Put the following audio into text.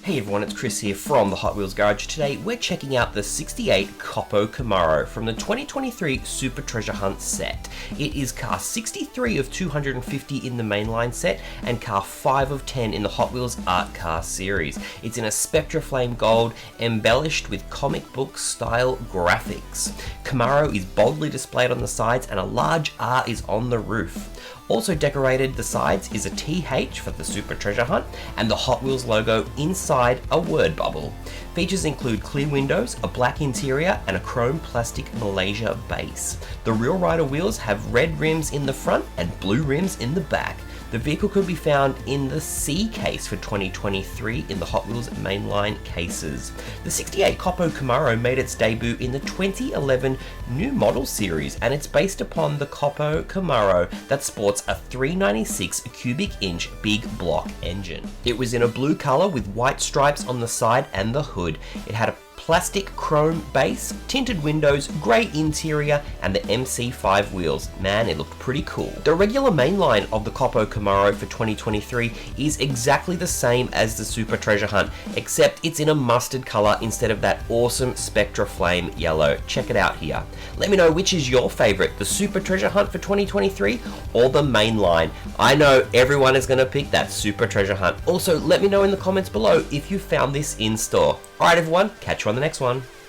Hey everyone, it's Chris here from the Hot Wheels Garage. Today we're checking out the 68 Copo Camaro from the 2023 Super Treasure Hunt set. It is car 63 of 250 in the mainline set and car 5 of 10 in the Hot Wheels Art Car series. It's in a Spectra Flame Gold embellished with comic book style graphics. Camaro is boldly displayed on the sides and a large R is on the roof. Also decorated the sides is a TH for the Super Treasure Hunt and the Hot Wheels logo inside a word bubble. Features include clear windows, a black interior and a chrome plastic Malaysia base. The Real Rider wheels have red rims in the front and blue rims in the back. The vehicle could be found in the C case for 2023 in the Hot Wheels mainline cases. The 68 Copo Camaro made its debut in the 2011 New Model series and it's based upon the Copo Camaro that sports a 396 cubic inch big block engine. It was in a blue color with white stripes on the side and the hood. It had a plastic chrome base, tinted windows, grey interior, and the MC5 wheels. Man, it looked pretty cool. The regular mainline of the Copo Camaro for 2023 is exactly the same as the Super Treasure Hunt, except it's in a mustard colour instead of that awesome Spectra Flame yellow. Check it out here. Let me know which is your favourite, the Super Treasure Hunt for 2023 or the mainline. I know everyone is going to pick that Super Treasure Hunt. Also, let me know in the comments below if you found this in store. Alright everyone, catch you on the next one.